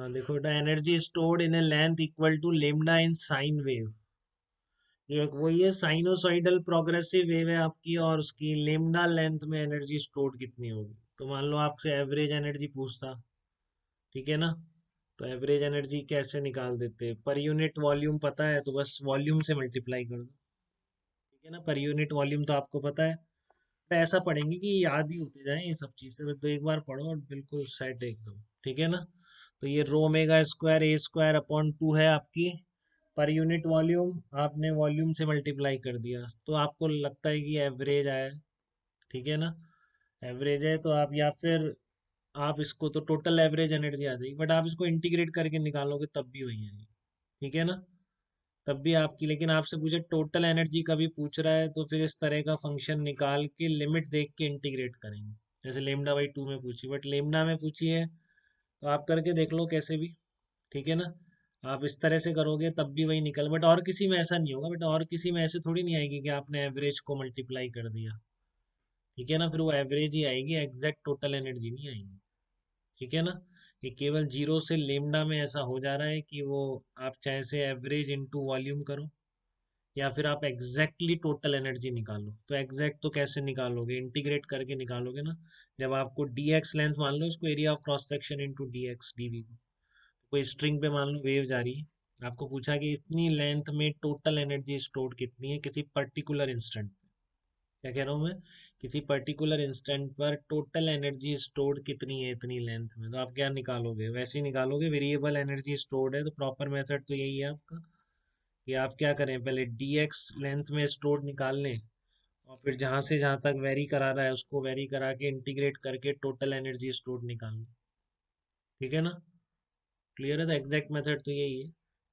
हाँ देखो, the energy stored in a length equal to lambda in sine wave. ये वही है, साइनोसॉइडल प्रोग्रेसिव वेव है आपकी, और उसकी लेमडा लेंथ में एनर्जी स्टोर्ड कितनी होगी। तो मान लो आपसे एवरेज एनर्जी पूछता, ठीक है ना। तो एवरेज एनर्जी कैसे निकाल देते, पर यूनिट वॉल्यूम पता है तो बस वॉल्यूम से मल्टीप्लाई कर दो, ठीक है ना। पर यूनिट वॉल्यूम तो आपको पता है। तो ऐसा पढ़ेंगे कि याद ही होते जाए ये सब चीज़ें, तो एक बार पढ़ो और बिल्कुल सेट एकदम, ठीक है ना। तो ये रो ओमेगा स्क्वायर ए स्क्वायर अपॉन 2 है आपकी पर यूनिट वॉल्यूम, आपने वॉल्यूम से मल्टीप्लाई कर दिया तो आपको लगता है कि एवरेज आया, ठीक है ना। एवरेज है तो आप, या फिर आप इसको, तो टोटल एवरेज एनर्जी आ जाएगी, बट आप इसको इंटीग्रेट करके निकालोगे तब भी वही आएगी, ठीक है ना। तब भी आपकी, लेकिन आपसे पूछे टोटल एनर्जी कभी पूछ रहा है तो फिर इस तरह का फंक्शन निकाल के लिमिट देख के इंटीग्रेट करेंगे। जैसे लेमडा बाई 2 में पूछी, बट लेमडा में पूछी है तो आप करके देख लो कैसे भी, ठीक है ना। आप इस तरह से करोगे तब भी वही निकल, बट और किसी में ऐसा नहीं होगा, बट और किसी में ऐसे थोड़ी नहीं आएगी कि आपने एवरेज को मल्टीप्लाई कर दिया, ठीक है ना। फिर वो एवरेज ही आएगी, एग्जैक्ट टोटल एनर्जी नहीं आएगी, ठीक है ना। ये केवल जीरो से लेमडा में ऐसा हो जा रहा है कि वो, आप चाहे से एवरेज इंटू वॉल्यूम करो या फिर आप एग्जैक्टली टोटल एनर्जी निकालो। तो एग्जैक्ट तो कैसे निकालोगे, इंटीग्रेट करके निकालोगे ना। जब आपको डी एक्स लेंथ मान लो इसको, area of cross section into D X D V को। कोई स्ट्रिंग पे मान लो वेव जा रही है, आपको पूछा कि इतनी लेंथ में टोटल एनर्जी स्टोर्ड कितनी है किसी पर्टिकुलर इंस्टेंट। क्या कह रहा हूँ मैं, किसी पर्टिकुलर इंस्टेंट पर टोटल एनर्जी स्टोर्ड कितनी है इतनी लेंथ में, तो आप क्या निकालोगे, वैसे ही निकालोगे। वेरिएबल एनर्जी स्टोर्ड है तो प्रॉपर मेथड तो यही है आपका, कि आप क्या करें, पहले डी एक्स लेंथ में स्टोर्ड निकाल लें, और फिर जहाँ से जहाँ तक वेरी करा रहा है उसको वेरी करा के इंटीग्रेट करके टोटल एनर्जी स्टोर्ड निकाल लें, ठीक है ना। क्लियर है, तो एग्जैक्ट मेथड तो यही है।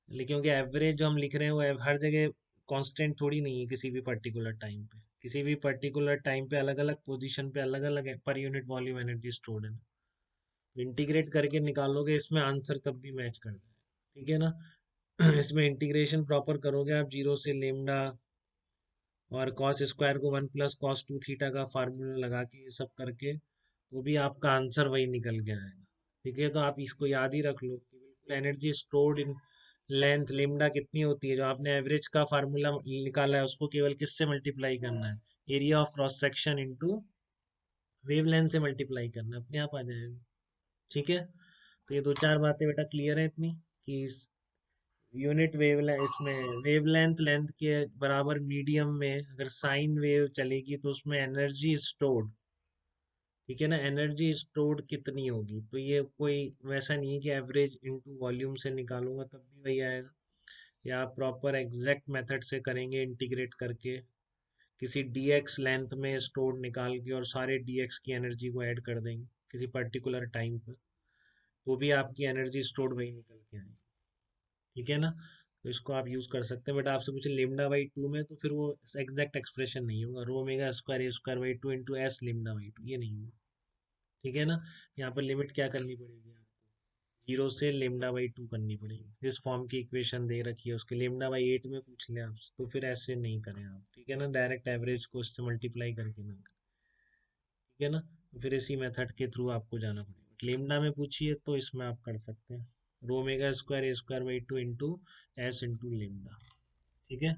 लेकिन क्योंकि एवरेज जो हम लिख रहे हैं वो हर जगह कांस्टेंट थोड़ी नहीं है, किसी भी पर्टिकुलर टाइम पे, किसी भी पर्टिकुलर टाइम पे अलग अलग पोजीशन पे अलग अलग per unit volume energy stored है। इंटीग्रेट करके निकालोगे इसमें आंसर तब भी मैच कर जाए, ठीक है ना। इसमें इंटीग्रेशन प्रॉपर करोगे आप, जीरो से लेमडा और कॉस स्क्वायर को 1 + cos 2 थीटा का फार्मूला लगा के ये सब करके, वो भी आपका आंसर वही निकल के आएगा, ठीक है। तो आप इसको याद ही रख लो कि बिल्कुल energy stored in length lambda कितनी होती है, जो आपने एवरेज का फार्मूला निकाला है उसको केवल किससे मल्टीप्लाई करना है, area of cross section into wave length से मल्टीप्लाई करना है, अपने आप आ जाएगा, ठीक है। तो ये दो चार बातें बेटा क्लियर है इतनी, कि यूनिट वेव इसमें वेवलेंथ लेंथ के बराबर मीडियम में अगर साइन वेव चलेगी तो उसमें एनर्जी स्टोर्ड, ठीक है ना, एनर्जी स्टोर्ड कितनी होगी। तो ये कोई वैसा नहीं है कि एवरेज इनटू वॉल्यूम से निकालूंगा तब भी वही आएगा, या आप प्रॉपर एग्जैक्ट मेथड से करेंगे इंटीग्रेट करके किसी dx लेंथ में स्टोर्ड निकाल के, और सारे dx की एनर्जी को ऐड कर देंगे किसी पर्टिकुलर टाइम पर, तो भी आपकी एनर्जी स्टोर्ड वही निकल के आएगी, ठीक है ना। तो इसको आप यूज कर सकते हैं, बट आपसे पूछे लेमडा बाई 2 में तो फिर वो एग्जैक्ट एक्सप्रेशन नहीं होगा, रो omega square A square by 2 into S lambda by 2, ये नहीं होगा, ठीक है ना। यहाँ पर लिमिट क्या करनी पड़ेगी आपको, जीरो से लेमडा बाई 2 करनी पड़ेगी। जिस फॉर्म की इक्वेशन दे रखी है उसके लेमडा बाई 8 में पूछ ले आपसे, तो फिर ऐसे नहीं करें आप, ठीक है ना, डायरेक्ट एवरेज को उससे मल्टीप्लाई करके ना करें, ठीक है ना। तो फिर इसी मेथड के थ्रू आपको जाना पड़ेगा। लेमडा में पूछिए तो इसमें आप कर सकते हैं रो omega square A square by 2 into S into lambda, ठीक है।